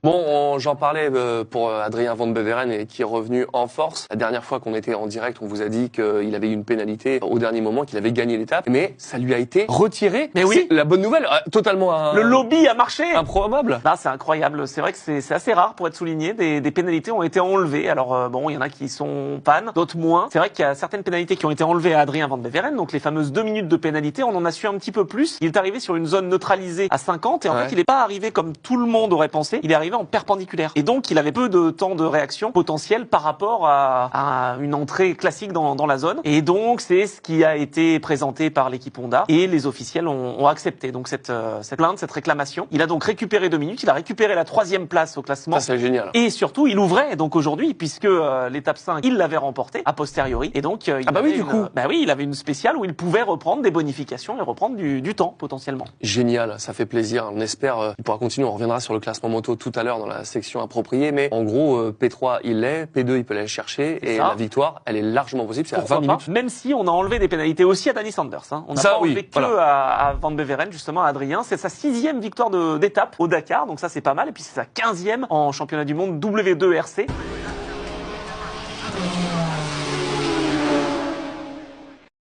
Bon, j'en parlais pour Adrien Van Beveren et qui est revenu en force. La dernière fois qu'on était en direct, on vous a dit qu'il avait eu une pénalité au dernier moment, qu'il avait gagné l'étape, mais ça lui a été retiré. Mais oui, la bonne nouvelle, totalement le lobby a marché. Improbable. Là, c'est incroyable. C'est vrai que c'est assez rare pour être souligné. Des pénalités ont été enlevées. Alors bon, il y en a qui sont fans, d'autres moins. C'est vrai qu'il y a certaines pénalités qui ont été enlevées à Adrien Van Beveren. Donc les fameuses 2 minutes de pénalité, on en a su un petit peu plus. Il est arrivé sur une zone neutralisée à 50 et en fait, il n'est pas arrivé comme tout le monde aurait pensé. Il est arrivé en perpendiculaire. Et donc, il avait peu de temps de réaction potentiel par rapport à une entrée classique dans la zone. Et donc, c'est ce qui a été présenté par l'équipe Honda. Et les officiels ont accepté donc cette plainte, cette réclamation. Il a donc récupéré 2 minutes. Il a récupéré la 3e place au classement. Ça, c'est génial. Et surtout, il ouvrait donc aujourd'hui, puisque l'étape 5, il l'avait remportée a posteriori. Et donc, il avait une spéciale où il pouvait reprendre des bonifications et reprendre du temps potentiellement. Génial, ça fait plaisir. On espère qu'il pourra continuer. On reviendra sur le classement moto tout à l'heure dans la section appropriée, mais en gros, P3 il l'est, P2 il peut aller chercher, et la victoire, elle est largement possible, c'est à 20 minutes. Même si on a enlevé des pénalités aussi à Danny Sanders. Hein. On n'a pas enlevé à Van Beveren, justement, à Adrien. C'est sa 6e victoire d'étape au Dakar, donc ça c'est pas mal, et puis c'est sa 15e en championnat du monde W2 RC.